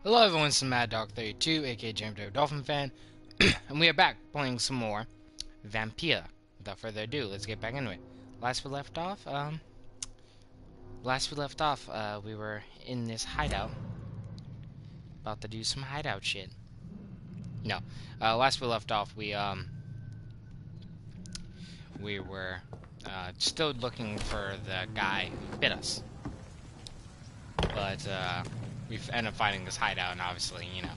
Hello everyone, it's Mad Dog 32, aka Jamdo Dolphin Fan, and we are back playing some more Vampyr. Without further ado, let's get back into it. Last we left off, we were in this hideout, about to do some hideout shit. No, last we left off, we were still looking for the guy who bit us, but we've ended up finding this hideout, and obviously, you know,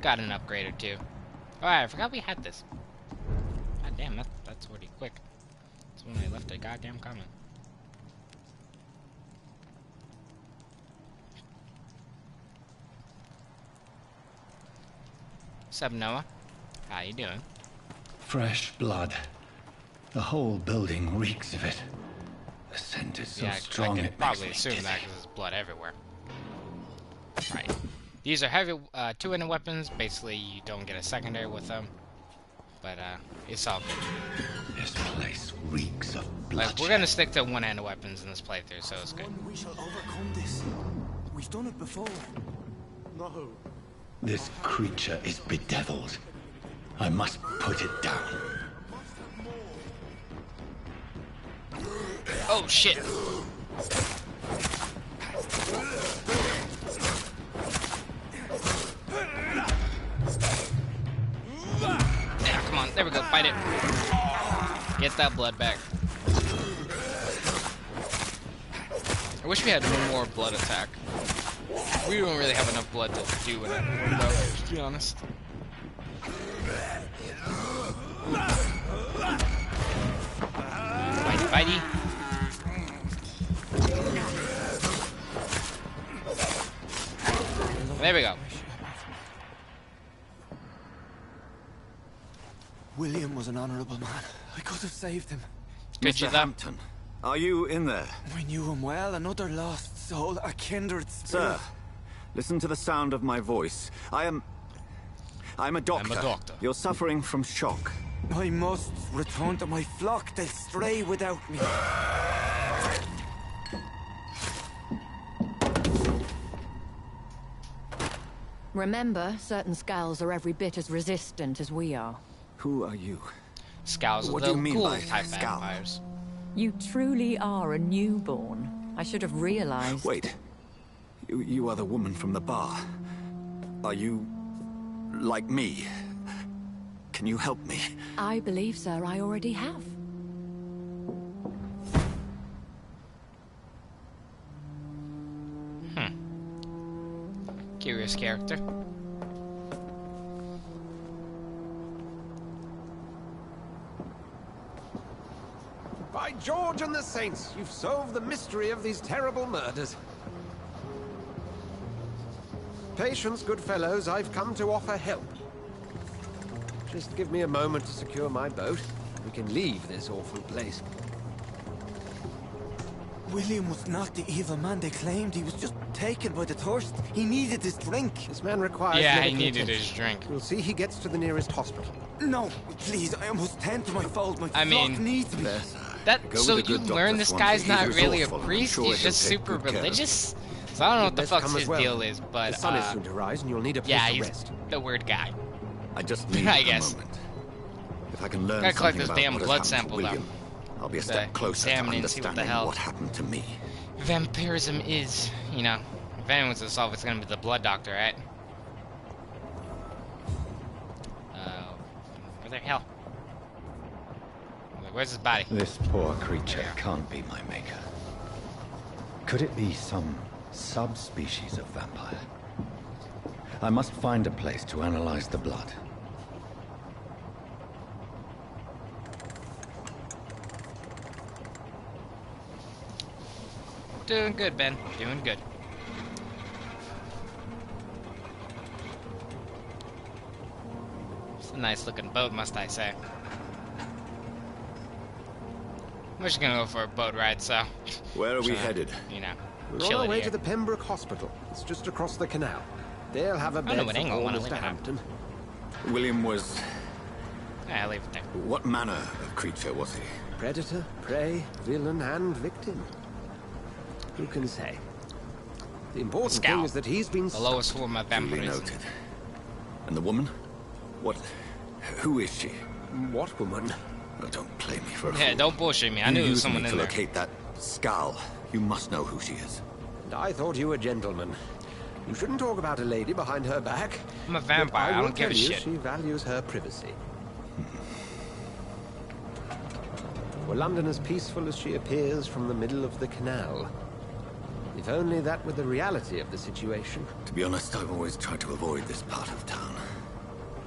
got an upgrade or two. Alright, I forgot we had this. God damn, that's pretty quick. That's when I left a goddamn comment. What's up, Noah? How you doing? Fresh blood. The whole building reeks of it. The scent is so strong I it can probably makes me assume that dizzy. because there's blood everywhere. Right. These are heavy two-handed weapons. Basically, you don't get a secondary with them. But it's all good. This place reeks of blood. Like, we're gonna stick to one-handed weapons in this playthrough, so it's good. We shall overcome this. We've done it before. No. This creature is bedeviled. I must put it down. Oh shit! Yeah, come on, there we go, fight it. Get that blood back. I wish we had one more blood attack. We don't really have enough blood to do it anymore, though, to be honest. Fighty, fighty. There we go. William was an honourable man. I could have saved him. Good Mr. shit, Hampton, are you in there? I knew him well, another lost soul, a kindred spirit. Sir, listen to the sound of my voice. I'm a doctor. I'm a doctor. You're suffering from shock. I must return to my flock. They'll stray without me. Remember, certain skulls are every bit as resistant as we are. Who are you? Scows are What the do you mean cool by type scowl? vampires. You truly are a newborn. I should have realized. Wait. You are the woman from the bar. Are you like me? Can you help me? I believe, sir, I already have. Curious character. By George and the Saints, you've solved the mystery of these terrible murders. Patience, good fellows, I've come to offer help. Just give me a moment to secure my boat. We can leave this awful place. William was not the evil man they claimed. He was just taken by the thirst. He needed his drink. This man requires Yeah, he medical needed attention. his drink. We'll see he gets to the nearest hospital. No, please, I must tend to my fold. My I flock mean, needs me. There, sir. That Go so with a you good learn doctor, this Swansea. guy's not He's really a resourceful, and I'm priest, sure he's he'll just take super good care of religious. So I don't know what the Best fuck's come as his well. deal is, but The sun is soon to rise, and you'll need a place yeah, to he's rest. the weird guy. I just need I a guess. moment. If I can learn Gotta collect something this about damn what has blood happened to sample, though. William, I'll be a step closer to examine and see what the understanding hell. what happened to me. Vampirism is, you know, if anyone's to solve, it's gonna be the blood doctor, right? Where the hell? Where's his body? This poor creature can't be my maker. Could it be some subspecies of vampire? I must find a place to analyze the blood. Doing good, Ben. Doing good. It's a nice looking boat, must I say. We're just gonna go for a boat ride, so. Where are we Tryna, headed? You know, We're chill on our it way here. to the Pembroke Hospital. It's just across the canal. They'll have a know bed what for angle I poor wanna Mr. live in. Hampton. William was... Yeah, I'll leave it there. What manner of creature was he? Predator, prey, villain, and victim. Who can say? The important Scout. thing is that he's been The lowest form of Duly vampirism. noted. And the woman? What? Who is she? What woman? Oh, don't play me for a Yeah, fool. don't bullshit me. I You knew there was used someone me in to there. locate that skull. You must know who she is. And I thought you were a gentleman. You shouldn't talk about a lady behind her back. I'm a But vampire. I will don't give a tell you, shit. She values her privacy. Were London as peaceful as she appears from the middle of the canal? If only that were the reality of the situation. To be honest, I've always tried to avoid this part of town.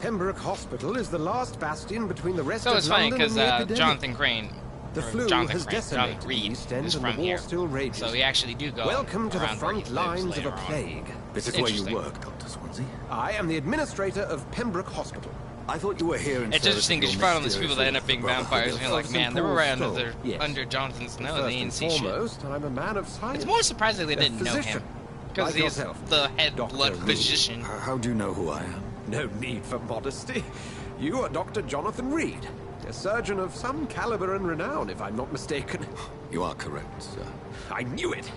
Pembroke Hospital is the last bastion between the rest So of it's funny London because and the epidemic. Jonathan Crane, The or flu Jonathan has Crane, decimated Jonathan the Reed East End is and the from war here. still rages. So we actually do go. Welcome to the around where he front lives lines of a later on. plague. This is where you Interesting. work, Dr. Swansea. I am the administrator of Pembroke Hospital. I thought you were here in It's service interesting of because you your find all these people that end up being mysterious vampires, and you're like, Brotherhood of man, they were St. right Paul's under Stone. Yes. under Jonathan's nose. First They didn't and see shit. foremost, I'm a man of science. It's more surprising they A didn't know physician, him because like he's yourself, the head Dr. blood Reed. physician. How do you know who I am? No need for modesty. You are Dr. Jonathan Reed, a surgeon of some caliber and renown, if I'm not mistaken. You are correct, sir. I knew it.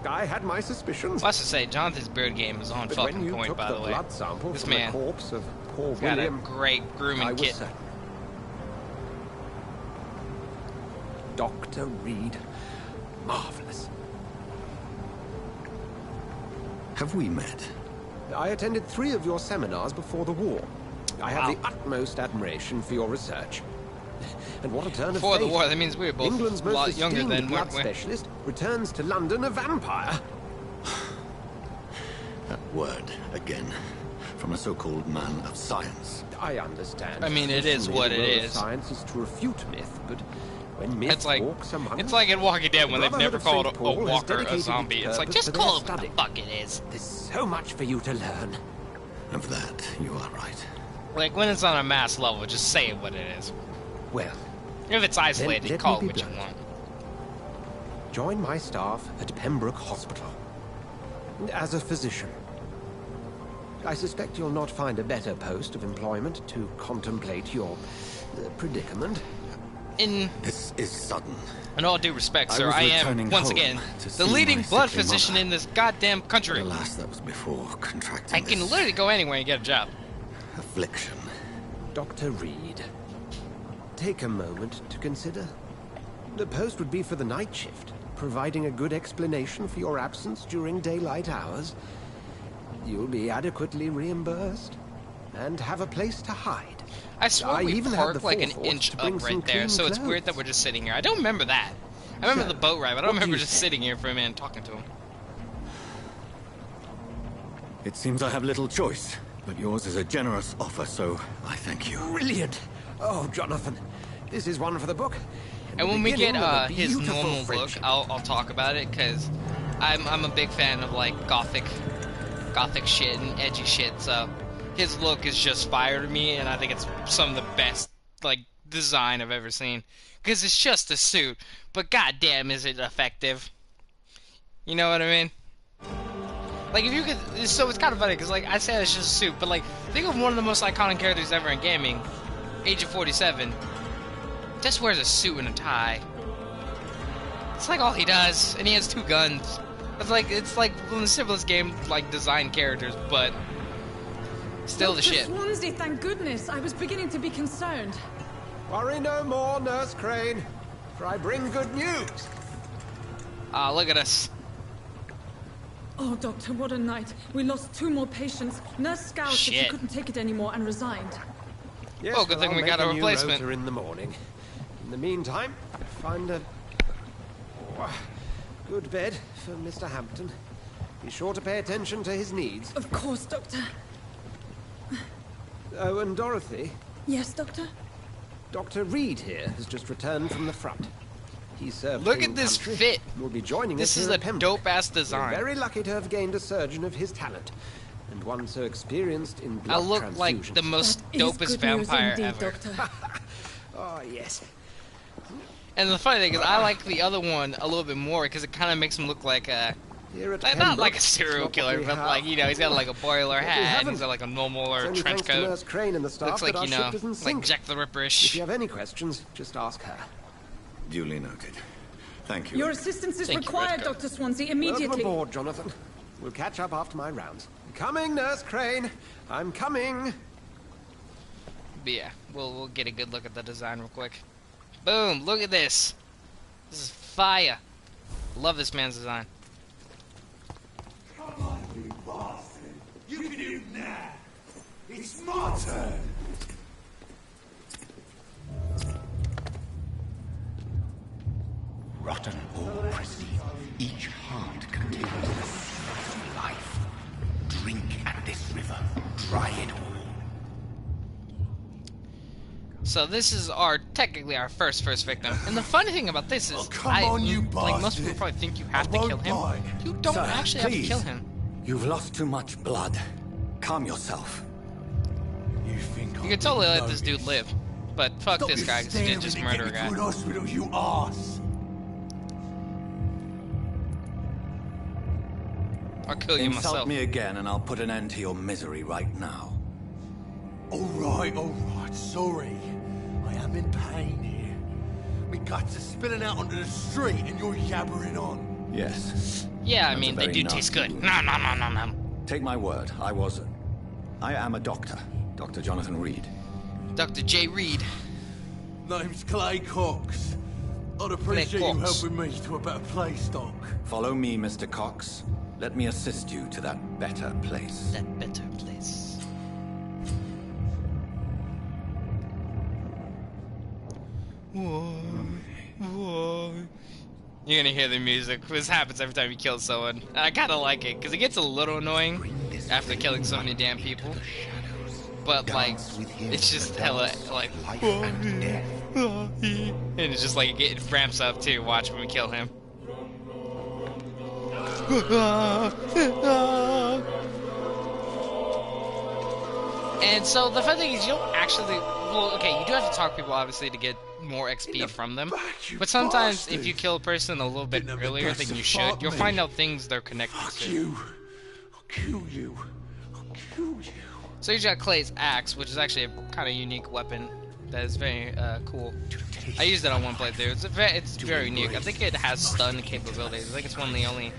I had my suspicions. Plus to say, Jonathan's beard game is on But when fucking you point, took by the the way. blood sample This from man the corpse of poor Got a William, great I grooming was kit. certain. Dr. Reed. Marvelous. Have we met? I attended 3 of your seminars before the war. I have Wow. the utmost admiration for your research. And what a turn Before of the fate. war, that means we were both England's a most lot younger esteemed then, blood weren't we? specialist returns to London a vampire. That word, again, from a so-called man of science. I understand. I mean, it is Traditionally, what the it role of is. Science is to refute myth, but when myth It's like walks among it's us, like in Walking Dead when the they've never Brotherhood called of a St. Paul has walker a dedicated zombie. its It's like purpose just to their call it what the study. fuck it is. There's so much for you to learn. Of that, you are right. Like when it's on a mass level, just say what it is. Well, If it's isolated, let call me it be what you blunt. want. join my staff at Pembroke Hospital. As a physician. I suspect you'll not find a better post of employment to contemplate your predicament. In This is sudden. all due respect, I sir, was I am returning once home again to the see leading my blood sickly physician mother. in this goddamn But country. alas, that was before contracting I can this literally go anywhere and get a job. affliction. Dr. Reed, take a moment to consider. The post would be for the night shift, providing a good explanation for your absence during daylight hours. You'll be adequately reimbursed and have a place to hide. I swear I we even had the parked like an forethought inch to up bring some right there, clean so it's weird that clothes. we're just sitting here. I don't remember that. I remember So, the boat ride, but I what don't do remember you just say? sitting here for a minute and talking to him. It seems I have little choice, but yours is a generous offer, so I thank you. Brilliant! Oh, Jonathan, this is one for the book. And the when we get beginning of a his beautiful normal look, friendship. I'll talk about it because I'm a big fan of like gothic shit and edgy shit. So his look is just fire to me, and I think it's some of the best like design I've ever seen. Because it's just a suit, but goddamn, is it effective? You know what I mean? Like if you could, so it's kind of funny because like I said it's just a suit, but like think of one of the most iconic characters ever in gaming, Agent 47. Just wears a suit and a tie. It's like all he does, and he has 2 guns. It's like one of the simplest game like design characters, but still the Dr. shit. Swansea, thank goodness. I was beginning to be concerned. Worry no more, Nurse Crane, for I bring good news. Ah, look at us. Oh, Doctor, what a night. We lost 2 more patients. Nurse Scout said she Shit. couldn't take it anymore and resigned. Yes, Oh, good thing I'll we got make a new replacement. rota in the morning. In the meantime, find a good bed for Mr. Hampton. Be sure to pay attention to his needs. Of course, Doctor. Oh, and Dorothy, Yes, Doctor? Dr. Reed here has just returned from the front. He served Look in at this country. fit. Will be joining This us is here a at Pembroke. dope-ass We're design. very lucky to have gained a surgeon of his talent, and one so experienced in I blood look like transfusions. the most That is dopest good news vampire indeed, ever. Doctor. Oh, yes. And the funny thing is, I like the other one a little bit more because it kind of makes him look like a Here at not Pembroke, like a it's serial not what killer, we but have. like he's got like a boiler What we hat, and haven't. he's got like a normal or It's only trench thanks to coat. Nurse Crane and the staff Looks like that our ship doesn't like sink. Jack the If Ripper-ish. you have any questions, just ask her. Duly noted. Thank you. Your assistance is Thank you, required, Redcoat. Dr. Swansea, Welcome immediately. aboard, Jonathan. We'll catch up after my rounds. Coming, Nurse Crane. I'm coming. But yeah, we'll get a good look at the design real quick. Boom! Look at this. This is fire. Love this man's design. Come on, you bastard. You can do it now. It's my turn. Rotten ore, Christie. Each heart contains the seed of life. Drink at this river. Dry it all. So this is technically our first victim. And the funny thing about this is, Oh, come on, you like most bastard. people probably think you have I to kill won't him. bite. You don't Sir, actually have to please. kill him. You've lost too much blood. Calm yourself. You think You could totally let this dude live. But fuck this guy, because he did just murder a guy. To an hospital, you arse. I'll kill you Insult myself. me again and I'll put an end to your misery right now. All right, sorry. I am in pain here. My guts are spilling out onto the street and you're yabbering on. Yes. Yeah, I That's mean, a they very do taste nasty good. wound. No. Take my word, I am a doctor. Dr. Jonathan Reed. Dr. J. Reed. Name's Clay Cox. I'd appreciate you Cox. helping me to a better place, Doc. Follow me, Mr. Cox. Let me assist you to that better place. That better place. Whoa. You're gonna hear the music. This happens every time you kill someone. And I kinda like it, because it gets a little annoying after killing so many damn people. But, like, it's just hella, like, and it's just like, it ramps up too. Watch when we kill him. And so the fun thing is you don't actually, well, okay, you do have to talk to people obviously to get more XP from them, you but sometimes bastard. if you kill a person a little bit Didn't have the earlier guts than to you fuck should, you'll me. find out things they're connected Fuck to. you. I'll kill you. I'll kill you. So you got Clay's axe, which is actually a kind of unique weapon that is very cool. I used it on one playthrough. It's very unique. I think it has stun capabilities. I think it's one of the only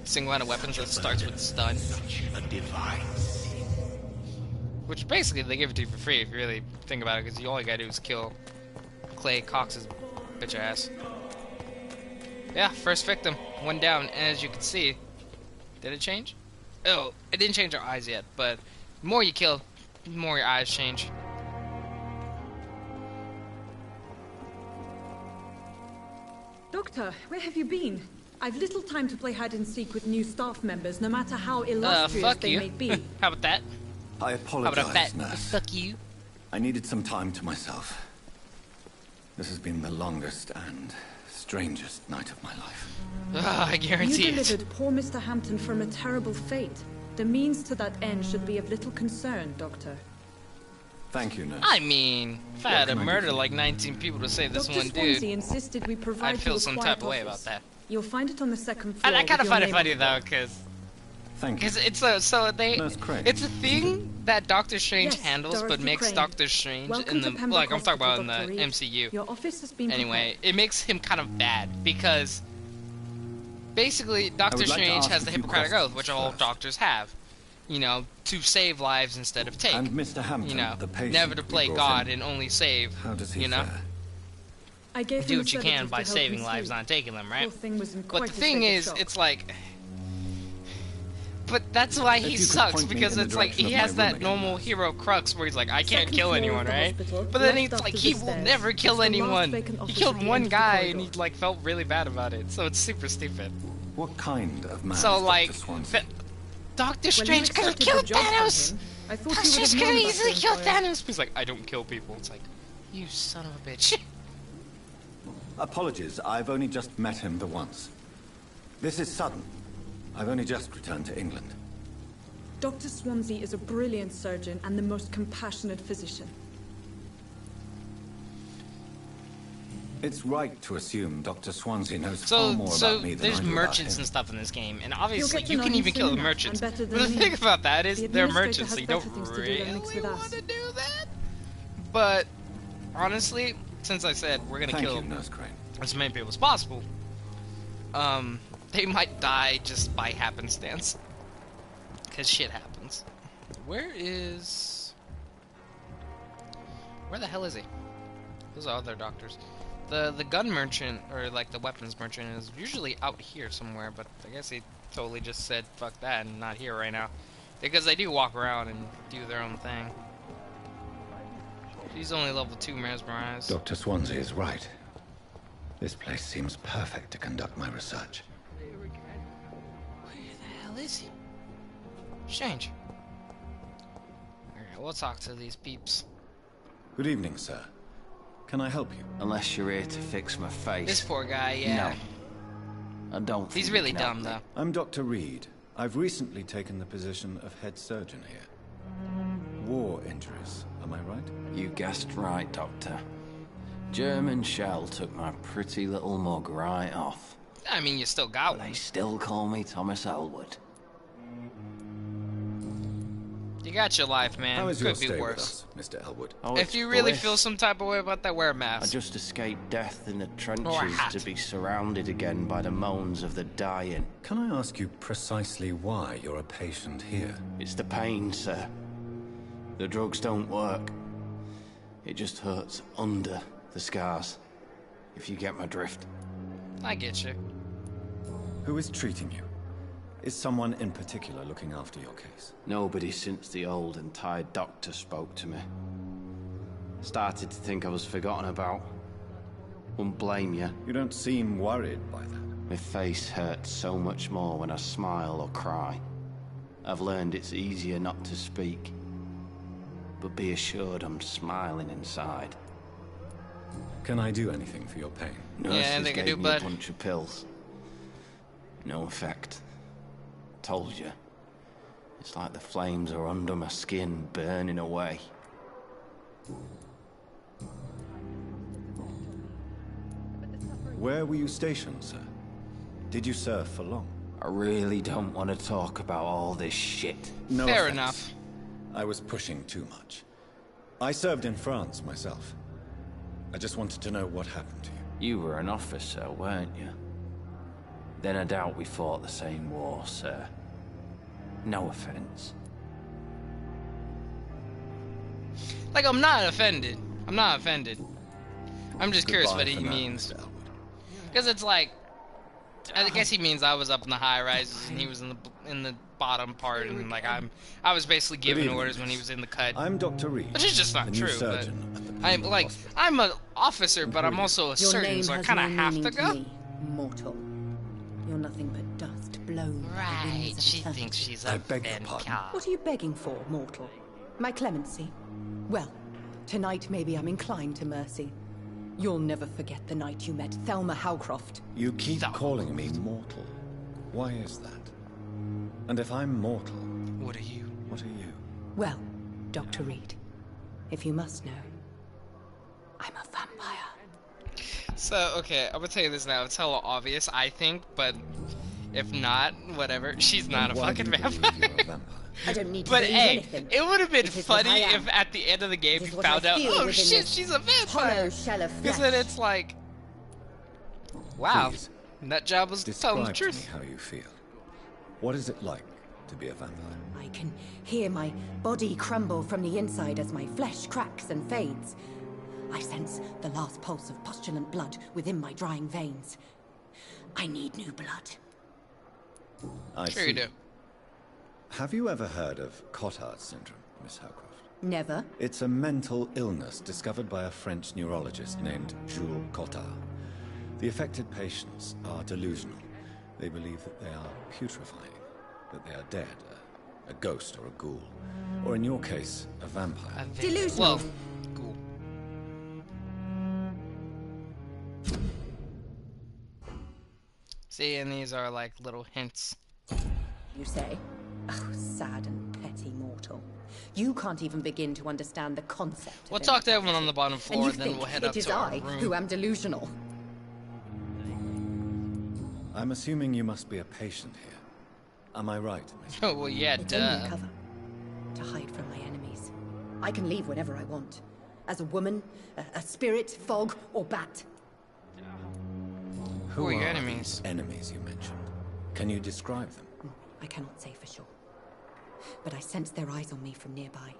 single line of weapons that starts with stun. A divine. Which basically they give it to you for free if you really think about it, because all you gotta do is kill Clay Cox's bitch ass. Yeah, first victim, one down, and as you can see, did it change? Oh, it didn't change our eyes yet, but the more you kill, the more your eyes change. Doctor, where have you been? I've little time to play hide and seek with new staff members, no matter how illustrious Fuck they you. may be. How about that? I How about apologize, that? nurse. Fuck you. I needed some time to myself. This has been the longest and strangest night of my life. I guarantee You it. delivered poor Mr. Hampton from a terrible fate. The means to that end should be of little concern, Doctor. Thank you, nurse. I mean, if I had to can I do murder for you? like 19 people to save this Dr. one Swansea dude, insisted we provide I'd feel you a some quiet type of way about office. that. You'll find it on the second floor. I kind of with find your it name funny on though, it. because Thank you. it's so they Nurse Crane, it's a thing that Doctor Strange Yes, handles, but Dorothy makes Crane. Doctor Strange Welcome in the to Pembroke like I'm talking about in the Hospital, Dr. MCU. Reed. Your office has been Anyway, it makes him kind of bad because basically Doctor would like to Strange ask has a the few Hippocratic Oath, questions which all first. doctors have. You know, to save lives instead of take. And Mr. Hampton, You know, the patient never to we play brought God in, and only save. how does he you know, fare? I gave do him a what you sedative can to by help saving him lives, sleep. not taking them, right? Poor thing was in But quite the a thing state of is, shock. it's like. But that's why he If you could sucks, point me because in the it's like direction he of my has that room again, normal nurse. hero crux where he's like, I can't Second kill floor of anyone, the right? hospital, But then left it's like after he the will stairs. never It's kill the last anyone. vacant He office killed at the one end of the guy and corridor. he like felt really bad about it, so it's super stupid. What kind of man So is like, Dr. Swansea? Doctor When you Strange could have accepted killed the job from Thanos. him, I thought Doctor you would Strange have could have known about easily your killed employer. Thanos. He's like, I don't kill people. It's like, you son of a bitch. Apologies, I've only just met him the once. This is sudden. I've only just returned to England. Dr. Swansea is a brilliant surgeon and the most compassionate physician. It's right to assume Dr. Swansea knows far So, more so about me than there's I do merchants about and him. stuff in this game, and You'll obviously get to you know can him even kill soon the enough, merchants. and better But the than thing me. about that is The they're administrator merchants, so has you don't better things to do than mix with really us. want to do that. But honestly, since I said we're gonna Thank kill you, Nurse Crane. as many people as possible, they might die just by happenstance. Because shit happens. Where the hell is he? Those are other doctors. The gun merchant, or like the weapons merchant, is usually out here somewhere, but I guess he totally just said fuck that and not here right now. Because they do walk around and do their own thing. She's only level 2 mesmerized. Dr. Swansea is right. This place seems perfect to conduct my research. Where the hell is he? Strange. Alright, we'll talk to these peeps. Good evening, sir. Can I help you? Unless you're here to fix my face. This poor guy, yeah. No. I don't think He's you really can help dumb, me. though. I'm Dr. Reed. I've recently taken the position of head surgeon here. War injuries, am I right? You guessed right, Doctor. German shell took my pretty little mug right off. I mean, you still got But one. they still call me Thomas Elwood. You got your life, man. How is your Could be stay with worse. us, Mr. Elwood? Oh, If it's you really bliss. feel some type of way about that, wear a I mask. just escaped death in the Or a trenches hat. to be surrounded again by the moans of the dying. Can I ask you precisely why you're a patient here? It's the pain, sir. The drugs don't work. It just hurts under the scars, if you get my drift. I get you. Who is treating you? Is someone in particular looking after your case? Nobody since the old and tired doctor spoke to me. Started to think I was forgotten about. Wouldn't blame you. You don't seem worried by that. My face hurts so much more when I smile or cry. I've learned it's easier not to speak. But be assured I'm smiling inside. Can I do anything for your pain? Nurses they can gave do, me a bud. bunch of pills. No effect. Told you. It's like the flames are under my skin, burning away. Where were you stationed, sir? Did you serve for long? I really don't want to talk about all this shit. No Fair offense. enough. I was pushing too much. I served in France myself. I just wanted to know what happened to you. You were an officer, weren't you? Then I doubt we fought the same war, sir. No offense. Like, I'm not offended. I'm not offended. I'm just curious Goodbye what he for now, means. Mr. Elwood. Because it's like, I guess he means I was up in the high rises and he was in the bottom part, and like I was basically giving evening, orders when he was in the cut, I'm Dr. Reed. which is just the not new true. But surgeon at the I'm Penal like, Hospital. I'm an officer, but I'm also a Your surgeon, name so I has kind of no have to meaning go. me, mortal. You're nothing but dust blown by the Right, winds of she eternity. thinks she's I a beg your pardon? Vampyr. What are you begging for, mortal? My clemency? Well, tonight maybe I'm inclined to mercy. You'll never forget the night you met Thelma Howcroft. You keep Stop. calling me mortal. Why is that? And if I'm mortal, What are you? what are you? Well, Dr. Reed, if you must know, I'm a vampire. So, okay, I'm gonna tell you this now. It's hella obvious, I think, but if not, whatever. She's not a Why do fucking you believe vampire. you're a vampire? I don't need to But believe hey, anything. it would have been It is what funny I am. if at the end of the game It is you what I found out, feel oh within shit, this she's a hollow vampire. shell of Because flesh. then it's like, wow, Please, that job was telling the Describe to me truth. how you feel. What is it like to be a vampire? I can hear my body crumble from the inside as my flesh cracks and fades. I sense the last pulse of postulant blood within my drying veins. I need new blood. I Sure see. you do. Have you ever heard of Cotard syndrome, Miss Howcroft? Never. It's a mental illness discovered by a French neurologist named Jules Cotard. The affected patients are delusional. They believe that they are putrefying, that they are dead, a ghost or a ghoul, or in your case, a vampire. Delusional. Well, cool. See, and these are like little hints. You say? Oh, sad and petty mortal. You can't even begin to understand the concept. We'll of talk to immortality. everyone on the bottom And floor, you and then think we'll head it up is to our I room. who am delusional. I'm assuming you must be a patient here. Am I right, Miss? Oh, well, yeah, It's only duh. a cover to hide from my enemies. I can leave whenever I want. As a woman, a spirit, fog, or bat. Who are your are enemies? these enemies you mentioned? Can you describe them? I cannot say for sure. But I sense their eyes on me from nearby.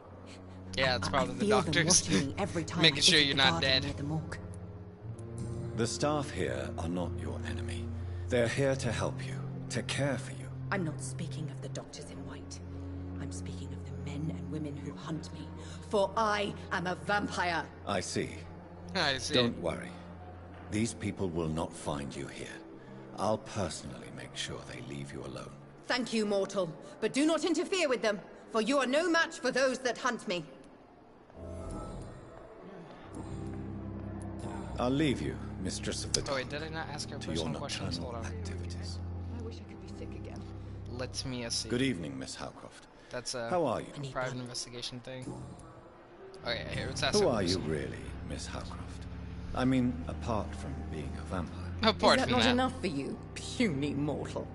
Yeah, it's probably I the feel them doctors. watching me every time Making I sure visit you're the not garden dead. near the morgue. The staff here are not your enemy. They're here to help you, to care for you. I'm not speaking of the doctors in white. I'm speaking of the men and women who hunt me. For I am a vampire. I see. I see. Don't worry. These people will not find you here. I'll personally make sure they leave you alone. Thank you, mortal. But do not interfere with them, for you are no match for those that hunt me. I'll leave you, Mistress of the Oh Dark, wait, did I not ask her to your personal questions? nocturnal Hold on. activities. I wish I could be sick again. Let me see. Good evening, Miss Howcroft. That's a How are you? private investigation thing. Oh yeah, here, let's ask Who her are you personal. really, Miss Howcroft? I mean, apart from being a vampire. Apart Is that from not that. enough for you, puny mortal?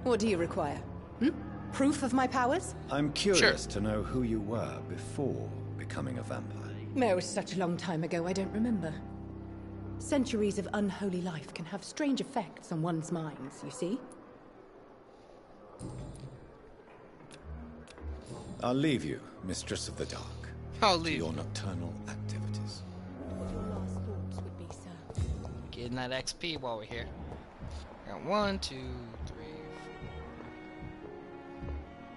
What do you require? Proof of my powers? I'm curious to know who you were before becoming a vampire. No, it's such a long time ago, I don't remember. Centuries of unholy life can have strange effects on one's minds, you see? I'll leave you, Mistress of the Dark, I'll to leave. your nocturnal activities. What your last thoughts would be, sir. Getting that XP while we're here. Got 1, 2, 3, 4.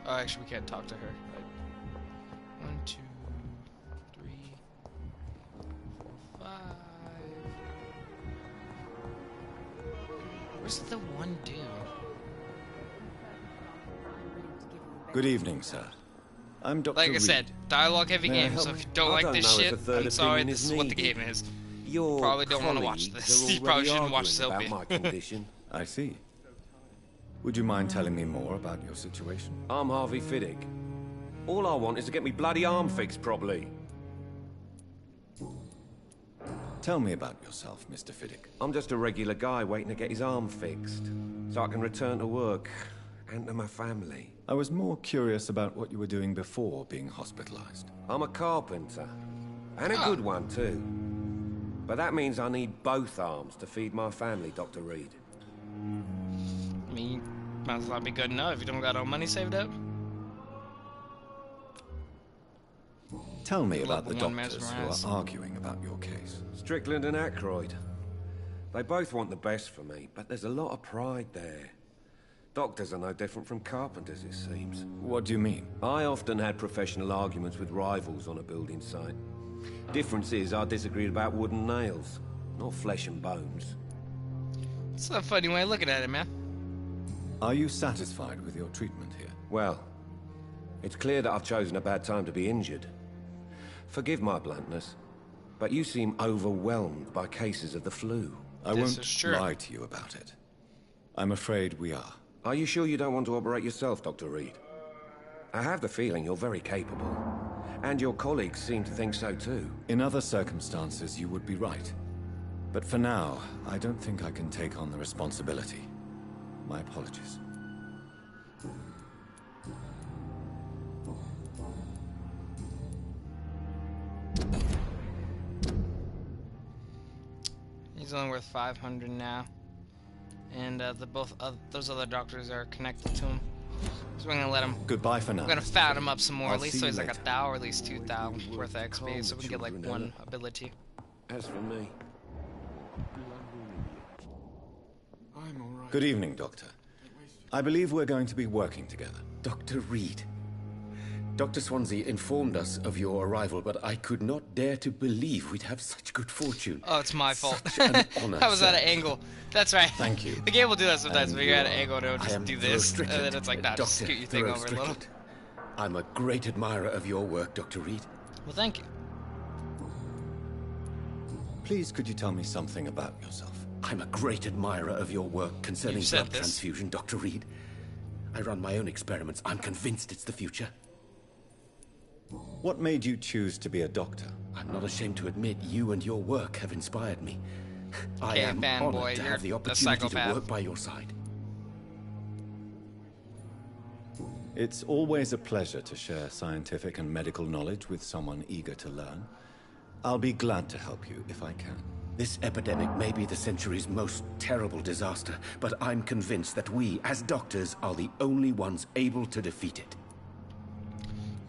Oh, actually, we can't talk to her. Right? 1, 2, 3, 4, 5. Where's the one dude? Good evening, sir. I'm Dr. Like I Reed. said, dialogue-heavy May I game. help So if you? you don't I like don't this know if shit, a third I'm sorry. opinion This is is what the needed. game is. Your Probably don't wanna watch colleagues this. are You probably already shouldn't watch arguing Sylvia. about my condition. I see. Would you mind telling me more about your situation? I'm Harvey Fiddick. All I want is to get me bloody arm fixed properly. Tell me about yourself, Mr. Fiddick. I'm just a regular guy waiting to get his arm fixed, so I can return to work and to my family. I was more curious about what you were doing before being hospitalized. I'm a carpenter, and a good one too. But that means I need both arms to feed my family, Dr. Reed. I mean, might as well be good enough if you don't got no money saved up. Tell me about the Level one doctors who mesmerized. are arguing about your case. Strickland and Aykroyd. They both want the best for me, but there's a lot of pride there. Doctors are no different from carpenters, it seems. What do you mean? I often had professional arguments with rivals on a building site. Difference is I disagreed about wooden nails, not flesh and bones. It's a funny way of looking at it, man. Are you satisfied with your treatment here? Well, it's clear that I've chosen a bad time to be injured. Forgive my bluntness, but you seem overwhelmed by cases of the flu. I This won't is true. lie to you about it. I'm afraid we are. Are you sure you don't want to operate yourself, Dr. Reed? I have the feeling you're very capable. And your colleagues seem to think so too. In other circumstances, you would be right. But for now, I don't think I can take on the responsibility. My apologies. He's only worth 500 now, and those other doctors are connected to him. So we're gonna let him. Goodbye for now. We're gonna fat him up some more, I'll at least see so you he's like later. 1,000 or at least 2,000 worth of XP, so we can get like one ability. As for me, Good evening, Doctor. I believe we're going to be working together. Dr. Reed. Dr. Swansea informed us of your arrival, but I could not dare to believe we'd have such good fortune. Oh, it's my fault. Such an honor, I was at sir. an angle. That's right. Thank you. The game will do that sometimes, And where you're at an you are- angle and it'll I just am do Thoreau this, and Strickland. then it's like, nah, just Dr. scoot your thing Thoreau over a little. Strickland. I'm a great admirer of your work, Dr. Reed. Well, thank you. Please, could you tell me something about yourself? I'm a great admirer of your work concerning You've said blood this. transfusion, Dr. Reed. I run my own experiments. I'm convinced it's the future. What made you choose to be a doctor? I'm not ashamed to admit you and your work have inspired me. I Okay, am fanboy, honored to you're have the a opportunity to psychopath. work by your side. It's always a pleasure to share scientific and medical knowledge with someone eager to learn. I'll be glad to help you if I can. This epidemic may be the century's most terrible disaster, but I'm convinced that we, as doctors, are the only ones able to defeat it.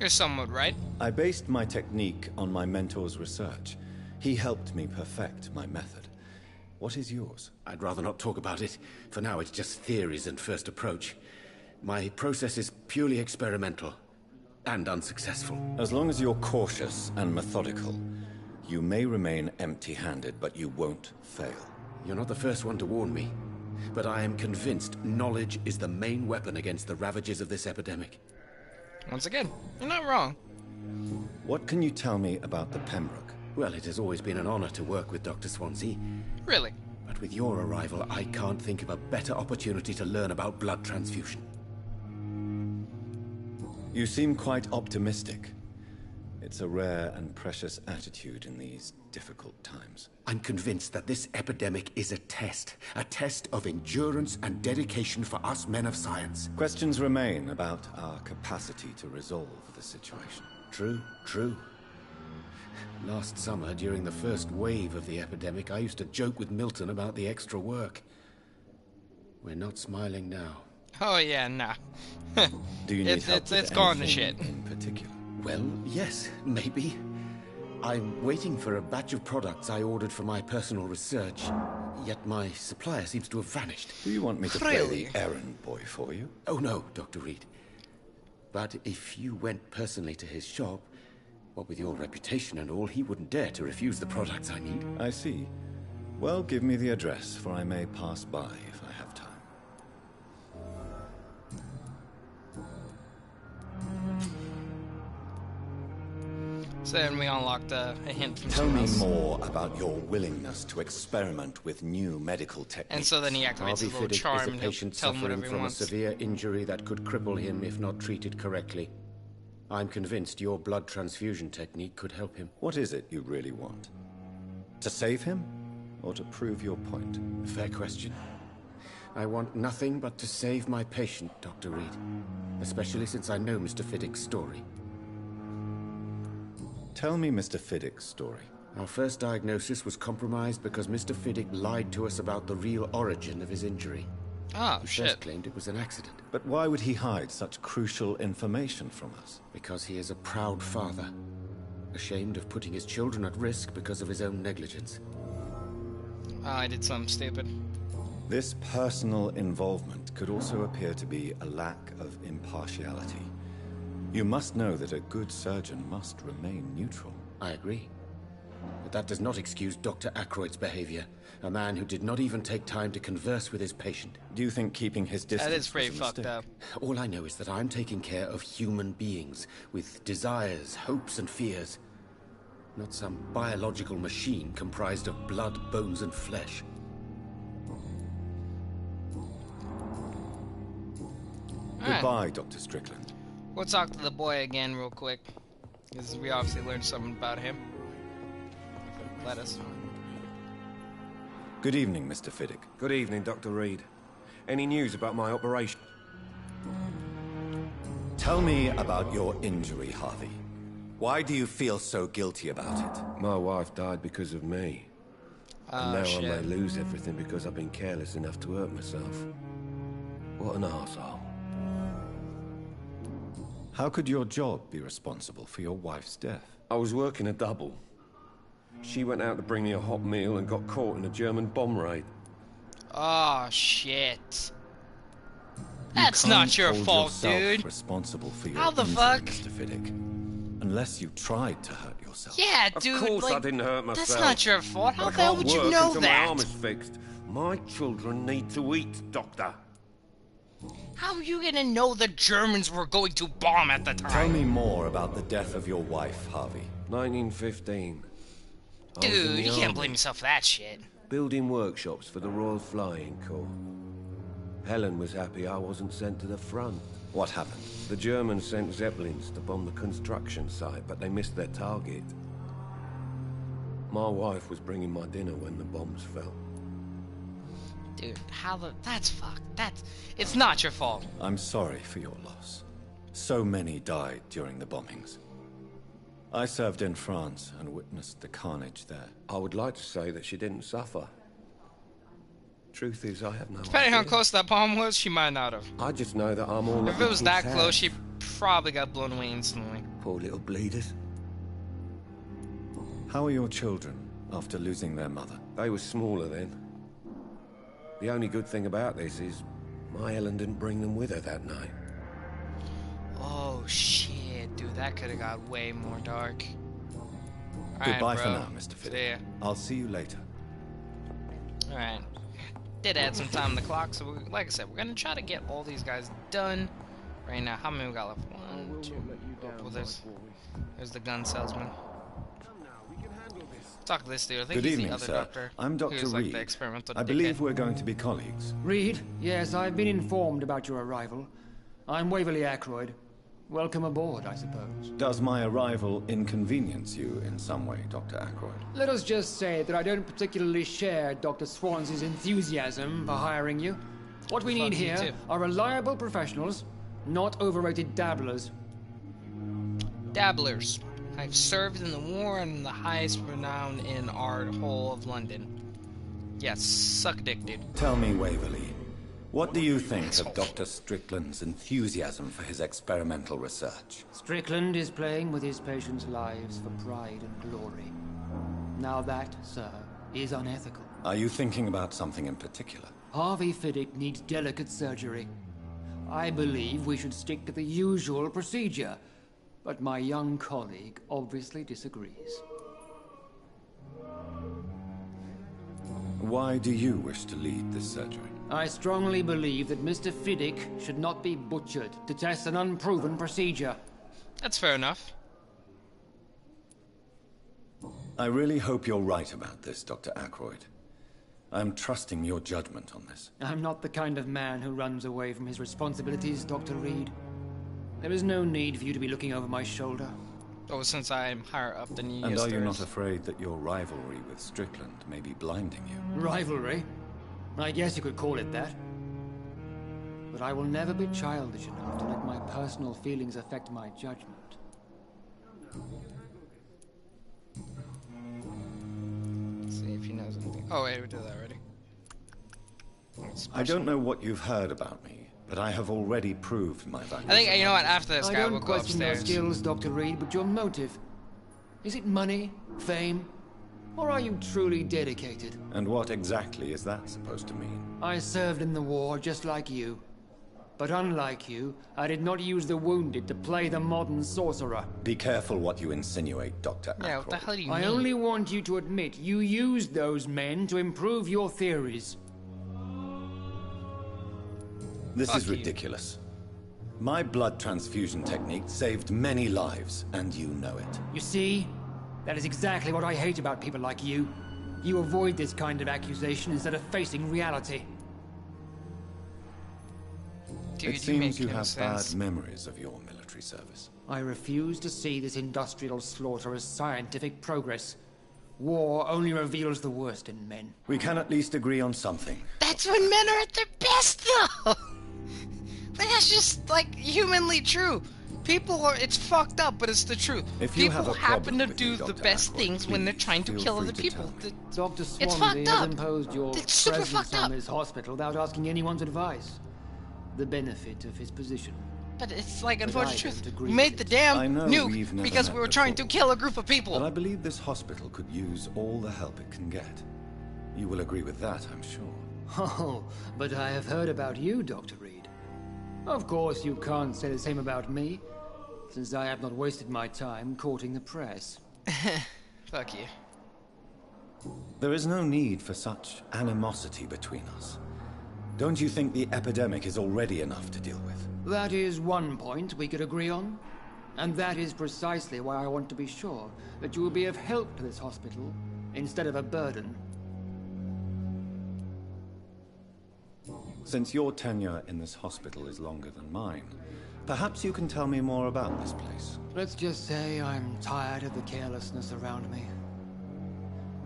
You're somewhat right. I based my technique on my mentor's research. He helped me perfect my method. What is yours? I'd rather not talk about it. For now, it's just theories and first approach. My process is purely experimental and unsuccessful. As long as you're cautious and methodical, you may remain empty-handed, but you won't fail. You're not the first one to warn me, but I am convinced knowledge is the main weapon against the ravages of this epidemic. Once again, you're not wrong. What can you tell me about the Pembroke? Well, it has always been an honor to work with Dr. Swansea. Really? But with your arrival, I can't think of a better opportunity to learn about blood transfusion. You seem quite optimistic. It's a rare and precious attitude in these difficult times. I'm convinced that this epidemic is a test of endurance and dedication for us men of science. Questions remain about our capacity to resolve the situation. True. Last summer, during the first wave of the epidemic, I used to joke with Milton about the extra work. We're not smiling now. Oh yeah, nah. Do you need help with it's gone to anything shit. in particular? Well, yes, maybe. I'm waiting for a batch of products I ordered for my personal research, yet my supplier seems to have vanished. Do you want me to play the errand boy for you? Oh no, Dr. Reed. But if you went personally to his shop, what with your reputation and all, he wouldn't dare to refuse the products I need. I see. Well, give me the address, for I may pass by if I have time. So then we unlocked a hint from Tell someone me else. more about your willingness to experiment with new medical techniques. And so then he activates Harvey his little Fiddick charm is a and he'll patient tell him suffering whatever he from a wants. severe injury that could cripple him if not treated correctly. I'm convinced your blood transfusion technique could help him. What is it you really want? To save him? Or to prove your point? Fair question. I want nothing but to save my patient, Dr. Reed. Especially since I know Mr. Fiddick's story. Tell me Mr. Fiddick's story. Our first diagnosis was compromised because Mr. Fiddick lied to us about the real origin of his injury. Oh, He shit. first claimed it was an accident. But why would he hide such crucial information from us? Because he is a proud father. Ashamed of putting his children at risk because of his own negligence. Oh, I did something stupid. This personal involvement could also appear to be a lack of impartiality. You must know that a good surgeon must remain neutral. I agree. But that does not excuse Dr. Ackroyd's behavior. A man who did not even take time to converse with his patient. Do you think keeping his distance That is pretty was a fucked mistake? up. All I know is that I'm taking care of human beings with desires, hopes, and fears. Not some biological machine comprised of blood, bones, and flesh. Alright. Goodbye, Dr. Strickland. We'll talk to the boy again real quick. Because we obviously learned something about him. Let us. Good evening, Mr. Fiddick. Good evening, Dr. Reed. Any news about my operation? Tell me about your injury, Harvey. Why do you feel so guilty about it? My wife died because of me. Oh, And now shit. I may lose everything because I've been careless enough to hurt myself. What an arsehole. How could your job be responsible for your wife's death? I was working a double. She went out to bring me a hot meal and got caught in a German bomb raid. Oh, shit. You That's can't not your hold fault, yourself dude. responsible for your How the injury, fuck? Mr. Fiddick. Unless you tried to hurt yourself. Yeah, dude. Of course like, I didn't hurt myself. That's not your fault. How I the hell can't would you work know until that? my arm is fixed. My children need to eat, Doctor. How are you gonna know the Germans were going to bomb at the time? Tell me more about the death of your wife, Harvey. 1915. I was in Dude, the you can't army, blame yourself for that shit. building workshops for the Royal Flying Corps. Helen was happy I wasn't sent to the front. What happened? The Germans sent Zeppelins to bomb the construction site, but they missed their target. My wife was bringing my dinner when the bombs fell. Dude, that's fucked. It's not your fault. I'm sorry for your loss. So many died during the bombings. I served in France and witnessed the carnage there. I would like to say that she didn't suffer. Truth is, I have no Depending idea. how close that bomb was, she might not have. I just know that I'm all If it was that close, she probably got blown away instantly. Poor little bleeders. How are your children after losing their mother? They were smaller then. The only good thing about this is my Ellen didn't bring them with her that night. Oh shit, dude, that could have got way more dark. Goodbye for now, Mr. Fiddick. See ya. I'll see you later. Alright. Did add some time on the clock, so like I said, we're gonna try to get all these guys done right now. How many we got left? One, two. Oh, there's the gun salesman. Talk to this dude. I think Good he's evening, the other sir. doctor. I'm Dr. Who's like Reed. the experimental I dickhead. believe we're going to be colleagues. Reed? Yes, I've been informed about your arrival. I'm Waverly Ackroyd. Welcome aboard, I suppose. Does my arrival inconvenience you in some way, Dr. Ackroyd? Let us just say that I don't particularly share Dr. Swans's enthusiasm for hiring you. What we need here are reliable professionals, not overrated dabblers. Dabblers. I've served in the war and the highest renown in our whole of London. Yes, suck dick, dude. Tell me, Waverly, what do you think of Dr. Strickland's enthusiasm for his experimental research? Strickland is playing with his patients' lives for pride and glory. Now that, sir, is unethical. Are you thinking about something in particular? Harvey Fiddick needs delicate surgery. I believe we should stick to the usual procedure, but my young colleague obviously disagrees. Why do you wish to lead this surgery? I strongly believe that Mr. Fiddick should not be butchered to test an unproven procedure. That's fair enough. I really hope you're right about this, Dr. Ackroyd. I'm trusting your judgment on this. I'm not the kind of man who runs away from his responsibilities, Dr. Reed. There is no need for you to be looking over my shoulder. Oh, since I'm higher up than you. And yes, are you there not is. afraid that your rivalry with Strickland may be blinding you? Rivalry? I guess you could call it that. But I will never be childish enough to let my personal feelings affect my judgment. Let's see if he knows anything. Oh, wait, we did that already. I don't know what you've heard about me, but I have already proved my value. I think, you know what, after this I guy, don't we'll go question your upstairs. skills, Dr. Reed, but your motive. Is it money, fame, or are you truly dedicated? And what exactly is that supposed to mean? I served in the war just like you. But unlike you, I did not use the wounded to play the modern sorcerer. Be careful what you insinuate, Dr. Ackroyd. Yeah, what the hell do you I mean? only want you to admit you used those men to improve your theories. This Fuck is you. ridiculous. My blood transfusion technique saved many lives, and you know it. You see? That is exactly what I hate about people like you. You avoid this kind of accusation instead of facing reality. Dude, It seems you make no have sense. bad memories of your military service. I refuse to see this industrial slaughter as scientific progress. War only reveals the worst in men. We can at least agree on something. That's when men are at their best, though! Like, that's just, like, humanly true. People are, it's fucked up, but it's the truth. If you People have a happen problem to with do me, the Dr. best Ackroyd, things when they're please trying to feel kill free other to people. tell me. Dr. It's Swansea fucked has up. imposed your It's super presence fucked up. on this hospital without asking anyone's advice. The benefit of his position. But it's like, But unfortunate I truth. don't We agree made with the it. damn I know we've nuke never because met we were trying to before. kill a group of people. But I believe this hospital could use all the help it can get. You will agree with that, I'm sure. Oh, but I have heard about you, Dr. Reed. Of course, you can't say the same about me, since I have not wasted my time courting the press. Fuck you. There is no need for such animosity between us. Don't you think the epidemic is already enough to deal with? That is one point we could agree on. And that is precisely why I want to be sure that you will be of help to this hospital instead of a burden. Since your tenure in this hospital is longer than mine, perhaps you can tell me more about this place. Let's just say I'm tired of the carelessness around me.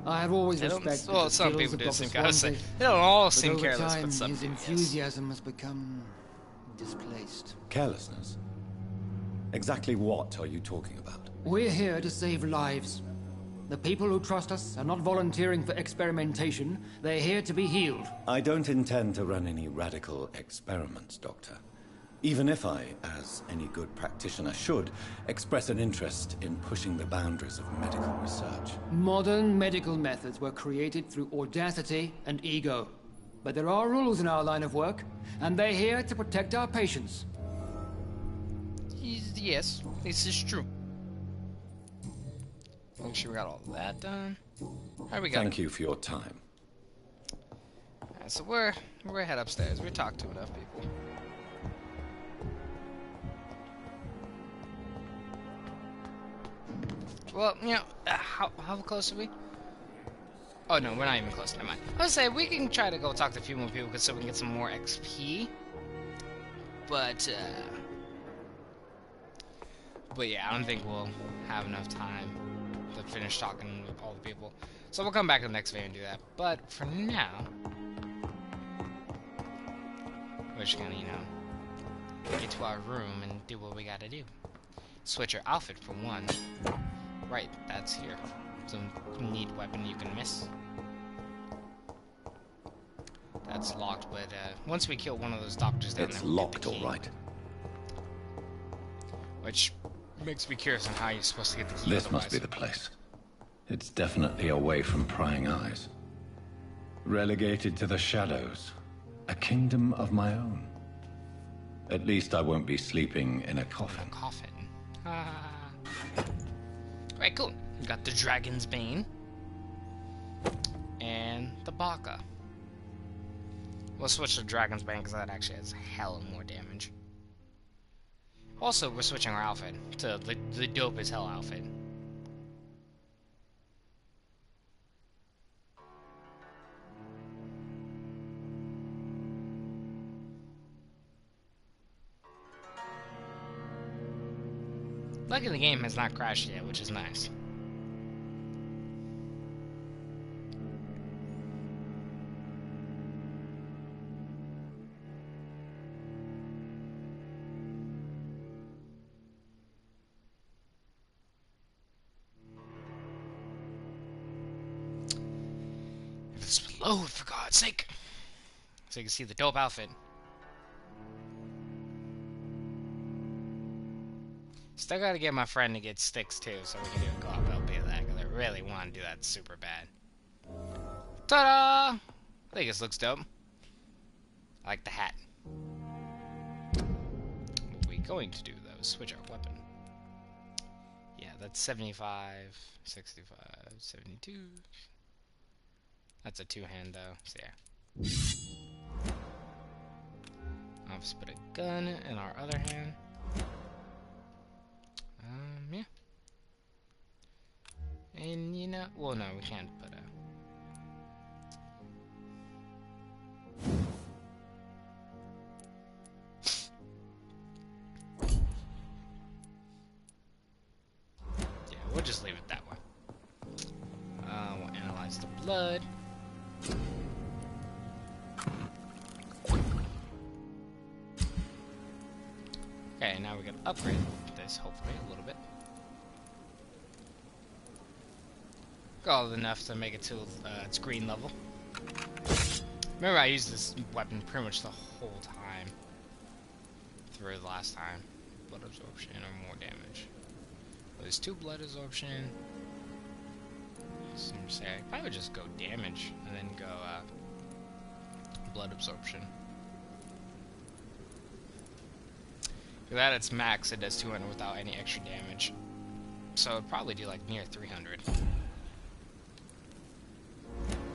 I have always They don't- respected well, the some skills people of do Dr. seem careless. Swansea, They don't all but seem over careless, time, but some his do, yes. enthusiasm has become displaced. Carelessness? Exactly what are you talking about? We're here to save lives. The people who trust us are not volunteering for experimentation. They're here to be healed. I don't intend to run any radical experiments, Doctor. Even if I, as any good practitioner should, express an interest in pushing the boundaries of medical research. Modern medical methods were created through audacity and ego. But there are rules in our line of work, and they're here to protect our patients. Yes, this is true. Make sure we got all that done. Alright, we got Thank you for your time. Alright, so we're head upstairs. We talked to enough people. Well, you know, how close are we? Oh no, we're not even close. Never mind. I was say we can try to go talk to a few more people so we can get some more XP. But yeah, I don't think we'll have enough time to finish talking with all the people. So we'll come back to the next video and do that. But for now, we're just gonna, you know, get to our room and do what we gotta do. Switch our outfit for one. Right, that's here. Some neat weapon you can miss. That's locked, but once we kill one of those doctors down there, it's locked, all right. Which makes me curious on how you're supposed to get the key. This must be the place. It's definitely away from prying eyes. Relegated to the shadows. A kingdom of my own. At least I won't be sleeping in a coffin. Right, cool. We got the Dragon's Bane. And the Baka. We'll switch to Dragon's Bane because that actually has hella more damage. Also, we're switching our outfit to the dope as hell outfit. Luckily, the game has not crashed yet, which is nice. Explode, for God's sake! So you can see the dope outfit. Still gotta get my friend to get sticks too, so we can do a co-op LP of that, because I really want to do that super bad. Ta-da! I think this looks dope. I like the hat. What are we going to do, though, is switch our weapon. Yeah, that's 75, 65, 72. That's a two-hand, though, so yeah. I'll just put a gun in our other hand. Yeah. And, you know, well, no, we can't put a... Yeah, we'll just leave it that way. We'll analyze the blood. Okay, now we can upgrade this, hopefully, a little bit. Got enough to make it to its green level. Remember, I used this weapon pretty much the whole time through the last time. Blood absorption or more damage. Well, there's 2 blood absorption. So I'm saying I probably just go damage and then go blood absorption. For that, it's max. It does 200 without any extra damage. So it'd probably do like near 300.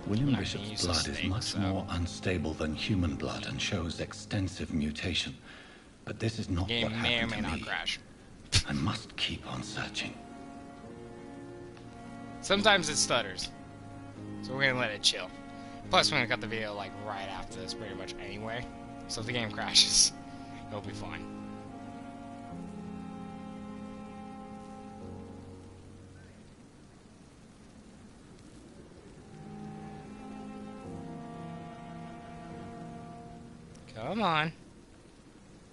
William Bishop's blood is much more unstable than human blood and shows extensive mutation. But this is not what happened to me. Not crash. I must keep on searching. Sometimes it stutters, so we're gonna let it chill. Plus, we're gonna cut the video like right after this, pretty much anyway. So if the game crashes, it'll be fine. Come on.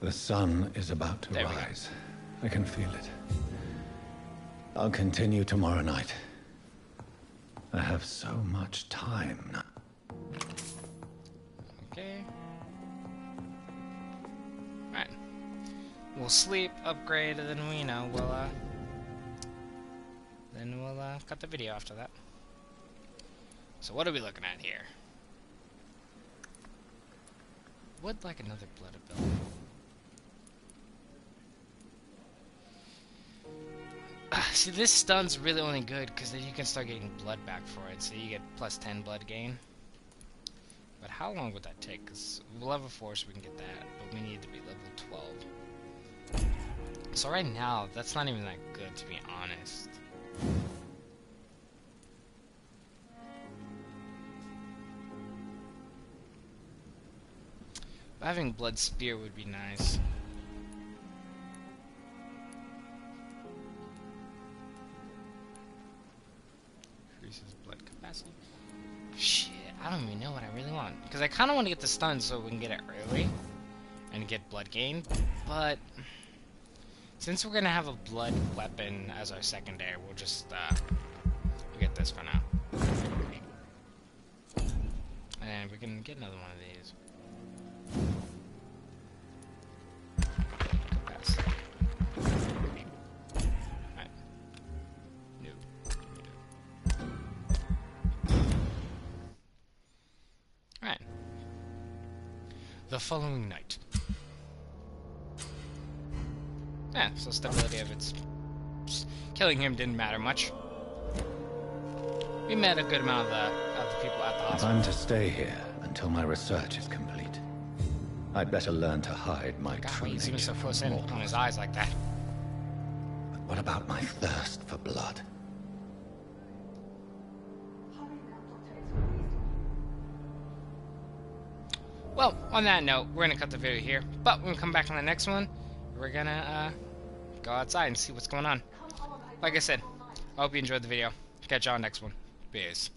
The sun is about to rise. I can feel it. I'll continue tomorrow night. I have so much time now. Okay. Alright. We'll sleep, upgrade, and then we know we'll cut the video after that. So what are we looking at here? Would like another blood ability. See, this stun's really only good because then you can start getting blood back for it, so you get plus 10 blood gain. But how long would that take? Because level 4, so we can get that, but we need to be level 12. So right now, that's not even that good, to be honest. But having blood spear would be nice. Increases blood capacity. Shit, I don't even know what I really want. Because I kind of want to get the stun so we can get it early and get blood gain. But since we're going to have a blood weapon as our secondary, we'll just get this for now. And we can get another one of these. Capacity. Alright. No. Alright. The following night. Yeah, so stability of its... Killing him didn't matter much. We met a good amount of the people at the hospital. I'm to stay here until my research is complete. I'd better learn to hide my true He's even so nature close from in mortals. on his eyes like that. But what about my thirst for blood? Well, on that note, we're gonna cut the video here. But when we come back on the next one, we're gonna go outside and see what's going on. Like I said, I hope you enjoyed the video. Catch you on the next one. Peace.